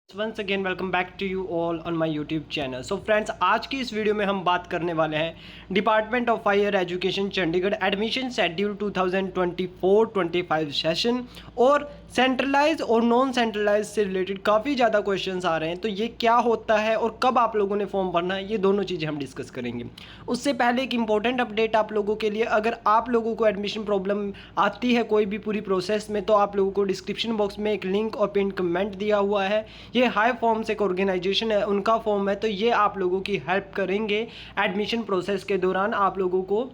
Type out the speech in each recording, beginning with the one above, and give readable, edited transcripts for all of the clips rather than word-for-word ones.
Once again welcome back to you all on my YouTube channel. So friends, आज की इस video में हम बात करने वाले हैं department of higher education Chandigarh admission schedule 2024-25 session और सेंट्रलाइज और नॉन सेंट्रलाइज से रिलेटेड काफ़ी ज़्यादा क्वेश्चंस आ रहे हैं। तो ये क्या होता है और कब आप लोगों ने फॉर्म भरना है, ये दोनों चीज़ें हम डिस्कस करेंगे। उससे पहले एक इंपॉर्टेंट अपडेट आप लोगों के लिए, अगर आप लोगों को एडमिशन प्रॉब्लम आती है कोई भी पूरी प्रोसेस में, तो आप लोगों को डिस्क्रिप्शन बॉक्स में एक लिंक और पिन कमेंट दिया हुआ है। ये हाई फॉर्म्स एक ऑर्गेनाइजेशन है, उनका फॉर्म है, तो ये आप लोगों की हेल्प करेंगे एडमिशन प्रोसेस के दौरान। आप लोगों को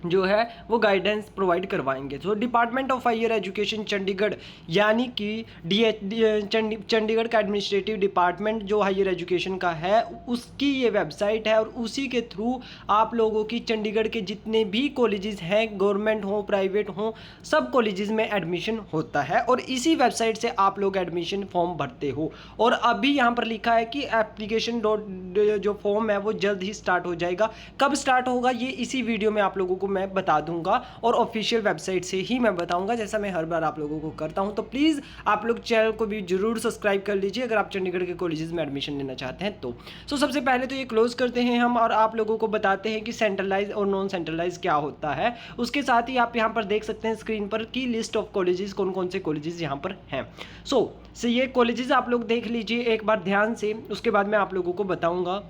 जो है वो गाइडेंस प्रोवाइड करवाएंगे। तो department of higher education Chandigarh यानी कि चंडीगढ़ का एडमिनिस्ट्रेटिव डिपार्टमेंट जो हायर एजुकेशन का है, उसकी ये वेबसाइट है और उसी के थ्रू आप लोगों की चंडीगढ़ के जितने भी कॉलेजेस हैं, गवर्नमेंट हो प्राइवेट हो, सब कॉलेजेस में एडमिशन होता है और इसी वेबसाइट से आप लोग एडमिशन फॉर्म भरते हो। और अभी यहाँ पर लिखा है कि एप्लीकेशन जो फॉर्म है वो जल्द ही स्टार्ट हो जाएगा। कब स्टार्ट होगा ये इसी वीडियो में आप लोगों को मैं बता दूंगा और ऑफिशियल वेबसाइट से ही मैं बताऊंगा, जैसा मैं हर बार आप लोगों को करता हूं। तो प्लीज़ आप लोग चैनल को भी जरूर सब्सक्राइब कर लीजिए अगर आप चंडीगढ़ के कॉलेजेस में एडमिशन लेना चाहते हैं तो। सबसे पहले तो ये क्लोज करते हैं हम और आप लोगों को बताते हैं कि सेंट्रलाइज और नॉन सेंट्रलाइज क्या होता है। उसके साथ ही आप यहाँ पर देख सकते हैं स्क्रीन पर की लिस्ट ऑफ कॉलेजेस, कौन कौन से कॉलेजेस यहाँ पर हैं। ये कॉलेजेस आप लोग देख लीजिए एक बार ध्यान से, उसके बाद मैं आप लोगों को बताऊँगा।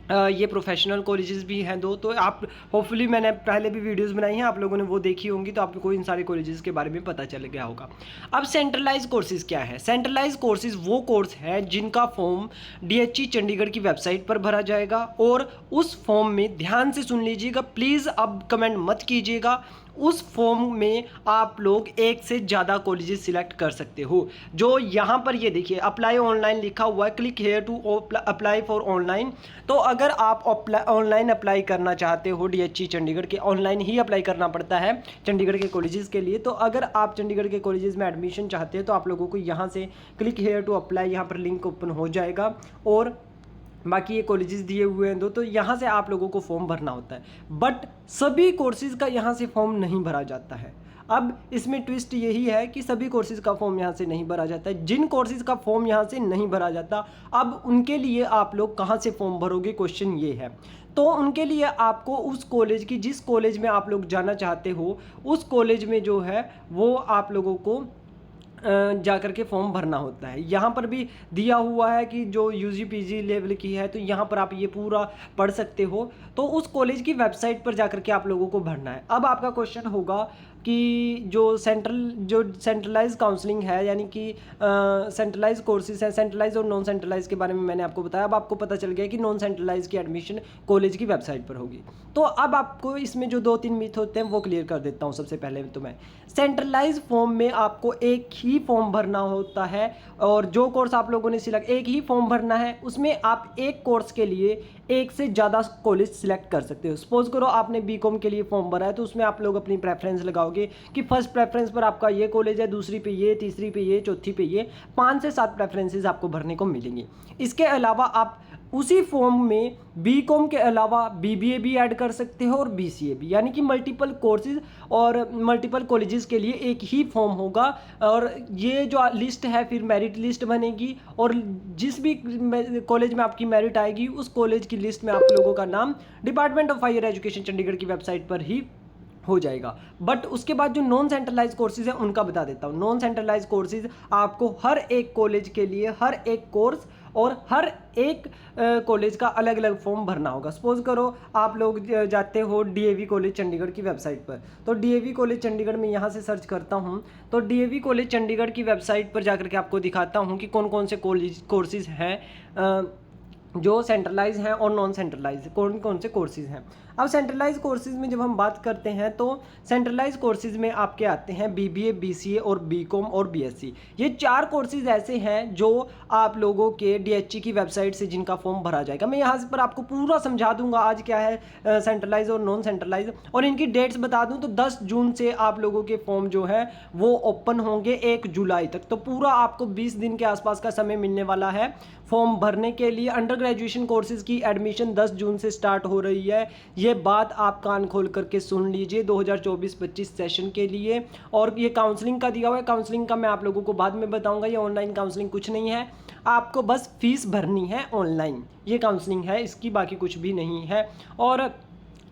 ये प्रोफेशनल कॉलेजेस भी हैं दो, तो आप होपफुली, मैंने पहले भी वीडियोस बनाई हैं, आप लोगों ने वो देखी होंगी, तो आपको इन सारे कॉलेजेस के बारे में पता चल गया होगा। अब सेंट्रलाइज कोर्सेज क्या है? सेंट्रलाइज कोर्सेज वो कोर्स है जिनका फॉर्म डीएचई चंडीगढ़ की वेबसाइट पर भरा जाएगा और उस फॉर्म में, ध्यान से सुन लीजिएगा प्लीज़, अब कमेंट मत कीजिएगा, उस फॉर्म में आप लोग एक से ज़्यादा कॉलेजेस सिलेक्ट कर सकते हो। जो यहाँ पर ये देखिए अप्लाई ऑनलाइन लिखा हुआ है, click here to apply for online. तो अगर आप ऑनलाइन अप्लाई करना चाहते हो डीएचई चंडीगढ़ के, ऑनलाइन ही अप्लाई करना पड़ता है चंडीगढ़ के कॉलेजेस के लिए। तो अगर आप चंडीगढ़ के कॉलेजेस में एडमिशन चाहते हैं तो आप लोगों को यहाँ से क्लिक हेयर टू अप्लाई, यहाँ पर लिंक ओपन हो जाएगा और बाकी ये कॉलेजेस दिए हुए हैं दो, तो यहाँ से आप लोगों को फॉर्म भरना होता है। बट सभी कोर्सेज का यहाँ से फॉर्म नहीं भरा जाता है। अब इसमें ट्विस्ट यही है कि सभी कोर्सेज का फॉर्म यहाँ से नहीं भरा जाता है। जिन कोर्सेज का फॉर्म यहाँ से नहीं भरा जाता, अब उनके लिए आप लोग कहाँ से फॉर्म भरोगे, क्वेश्चन ये है। तो उनके लिए आपको उस कॉलेज की, जिस कॉलेज में आप लोग जाना चाहते हो, उस कॉलेज में जो है वो आप लोगों को जा कर के फॉर्म भरना होता है। यहाँ पर भी दिया हुआ है कि जो यूजी पीजी लेवल की है, तो यहाँ पर आप ये पूरा पढ़ सकते हो। तो उस कॉलेज की वेबसाइट पर जा कर के आप लोगों को भरना है। अब आपका क्वेश्चन होगा कि जो सेंट्रलाइज काउंसलिंग है, यानी कि सेंट्रलाइज कोर्सेज है, सेंट्रलाइज और नॉन सेंट्रलाइज के बारे में मैंने आपको बताया। अब आपको पता चल गया कि नॉन सेंट्रलाइज की एडमिशन कॉलेज की वेबसाइट पर होगी। तो अब आपको इसमें जो 2-3 मिथ होते हैं वो क्लियर कर देता हूँ। सबसे पहले तो मैं, सेंट्रलाइज फॉर्म में आपको एक ही फॉर्म भरना होता है और जो कोर्स आप लोगों ने सिलेक्ट, एक ही फॉर्म भरना है। उसमें आप एक कोर्स के लिए एक से ज़्यादा कॉलेज सिलेक्ट कर सकते हो। सपोज करो आपने बीकॉम के लिए फॉर्म भरा है, तो उसमें आप लोग अपनी प्रेफरेंस लगाओगे कि फर्स्ट प्रेफरेंस पर आपका ये कॉलेज है, दूसरी पे ये, तीसरी पे ये, चौथी पे ये, 5 से 7 प्रेफरेंसेस आपको भरने को मिलेंगी। इसके अलावा आप उसी फॉर्म में बीकॉम के अलावा बीबीए भी ऐड कर सकते हो और बीसीए भी, यानी कि मल्टीपल कोर्सेज और मल्टीपल कॉलेजेस के लिए एक ही फॉर्म होगा। और ये जो लिस्ट है फिर मेरिट लिस्ट बनेगी और जिस भी कॉलेज में आपकी मेरिट आएगी, उस कॉलेज की लिस्ट में आप लोगों का नाम department of higher education Chandigarh की वेबसाइट पर ही हो जाएगा। बट उसके बाद जो नॉन सेंट्रलाइज कोर्सेज है उनका बता देता हूँ। नॉन सेंट्रलाइज कोर्सेज आपको हर एक कॉलेज के लिए हर एक कोर्स और हर एक कॉलेज का अलग अलग फॉर्म भरना होगा। सपोज करो आप लोग जाते हो डीएवी कॉलेज चंडीगढ़ की वेबसाइट पर, तो डीएवी कॉलेज चंडीगढ़ में यहाँ से सर्च करता हूँ, तो डीएवी कॉलेज चंडीगढ़ की वेबसाइट पर जाकर के आपको दिखाता हूँ कि कौन कौन से कोर्सेज हैं जो सेंट्रलाइज हैं और नॉन सेंट्रलाइज, कौन कौन से कोर्सेज हैं। अब सेंट्रलाइज कोर्सेज में जब हम बात करते हैं तो सेंट्रलाइज कोर्सेज में आपके आते हैं बीबीए, बीसीए और बीकॉम और बीएससी। ये 4 कोर्सेज ऐसे हैं जो आप लोगों के डीएचई की वेबसाइट से जिनका फॉर्म भरा जाएगा। मैं यहाँ पर आपको पूरा समझा दूंगा आज क्या है सेंट्रलाइज और नॉन सेंट्रलाइज, और इनकी डेट्स बता दूँ तो 10 जून से आप लोगों के फॉर्म जो है वो ओपन होंगे 1 जुलाई तक। तो पूरा आपको 20 दिन के आसपास का समय मिलने वाला है फॉर्म भरने के लिए। अंडर ग्रेजुएशन कोर्सेज की एडमिशन 10 जून से स्टार्ट हो रही है। ये बात आप कान खोल करके सुन लीजिए 2024-25 सेशन के लिए। और ये काउंसलिंग का दिया हुआ है, काउंसलिंग का मैं आप लोगों को बाद में बताऊंगा। ये ऑनलाइन काउंसलिंग कुछ नहीं है, आपको बस फीस भरनी है ऑनलाइन, ये काउंसलिंग है इसकी, बाकी कुछ भी नहीं है। और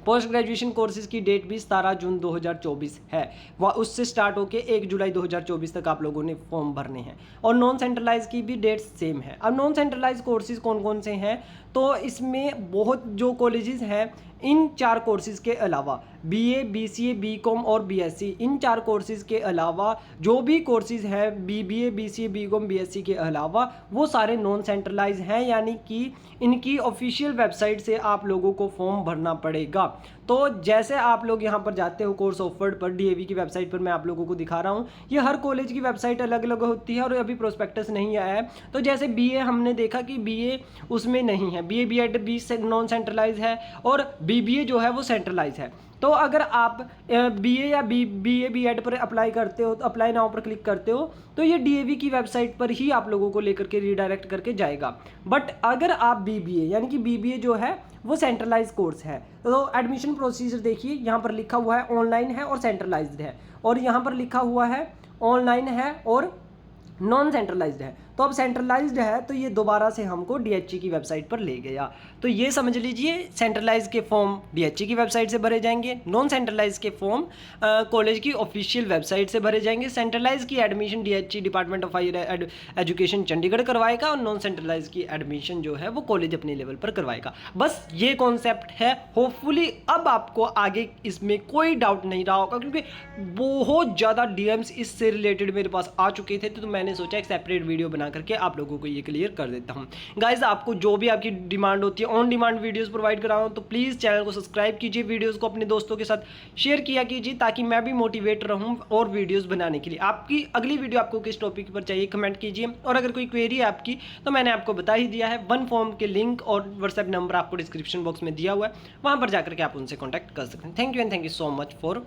पोस्ट ग्रेजुएशन कोर्सेज की डेट भी 17 जून 2024 है, वह उससे स्टार्ट होकर 1 जुलाई 2024 तक आप लोगों ने फॉर्म भरने हैं। और नॉन सेंट्रलाइज की भी डेट सेम है। अब नॉन सेंट्रलाइज कोर्सेज कौन कौन से हैं, तो इसमें बहुत जो कॉलेजेस हैं, इन 4 कोर्सेज के अलावा BA, BCA, BCom और BSc, इन 4 कोर्सेज के अलावा जो भी कोर्सेज हैं BBA, BCA, BCom, BSc के अलावा, वो सारे नॉन सेंट्रलाइज हैं, यानी कि इनकी ऑफिशियल वेबसाइट से आप लोगों को फॉर्म भरना पड़ेगा। तो जैसे आप लोग यहाँ पर जाते हो कोर्स ऑफर्ड पर, DAV की वेबसाइट पर मैं आप लोगों को दिखा रहा हूँ। ये हर कॉलेज की वेबसाइट अलग अलग होती है और अभी प्रोस्पेक्टस नहीं आया है। तो जैसे BA हमने देखा कि BA उसमें नहीं है, BA BEd भी नॉन सेंट्रलाइज है और BBA जो है वो सेंट्रलाइज है। तो अगर आप BA या BA BEd पर अप्लाई करते हो, तो अप्लाई नाउ पर क्लिक करते हो, तो ये DAV की वेबसाइट पर ही आप लोगों को लेकर के रीडायरेक्ट करके जाएगा। बट अगर आप BBA यानी कि BBA जो है वो सेंट्रलाइज कोर्स है, तो एडमिशन प्रोसीजर देखिए, यहाँ पर लिखा हुआ है ऑनलाइन है और सेंट्रलाइज्ड है, और यहाँ पर लिखा हुआ है ऑनलाइन है और नॉन सेंट्रलाइज्ड है। तो अब सेंट्रलाइज्ड है तो ये दोबारा से हमको DHE की वेबसाइट पर ले गया। तो ये समझ लीजिए सेंट्रलाइज के फॉर्म DHE की वेबसाइट से भरे जाएंगे, नॉन सेंट्रलाइज के फॉर्म कॉलेज की ऑफिशियल वेबसाइट से भरे जाएंगे। सेंट्रलाइज की admission DHE department of higher education Chandigarh करवाएगा और नॉन सेंट्रलाइज की एडमिशन जो है वो कॉलेज अपने लेवल पर करवाएगा। बस ये कॉन्सेप्ट है। होपफुली अब आपको आगे इसमें कोई डाउट नहीं रहा होगा, क्योंकि बहुत ज़्यादा DMs इससे रिलेटेड मेरे पास आ चुके थे, तो मैंने सोचा एक सेपरेट वीडियो बना करके आप लोगों को ये क्लियर कर देता हूं। गाइस, आपको जो भी आपकी डिमांड होती है, ऑन डिमांड वीडियोस प्रोवाइड कर रहा हूं, तो प्लीज़ चैनल को सब्सक्राइब कीजिए, वीडियोस को अपने दोस्तों के साथ शेयर किया कीजिए, ताकि मैं भी मोटिवेट रहूं और वीडियोस बनाने के लिए। आपकी अगली वीडियो आपको किस टॉपिक पर चाहिए कमेंट कीजिए, और अगर कोई क्वेरी है आपकी तो मैंने आपको बता ही दिया है। 1 फॉर्म के लिंक और व्हाट्सएप नंबर आपको डिस्क्रिप्शन बॉक्स में दिया हुआ है, वहाँ पर जाकर के आप उनसे कॉन्टैक्ट कर सकते हैं। Thank you and thank you so much for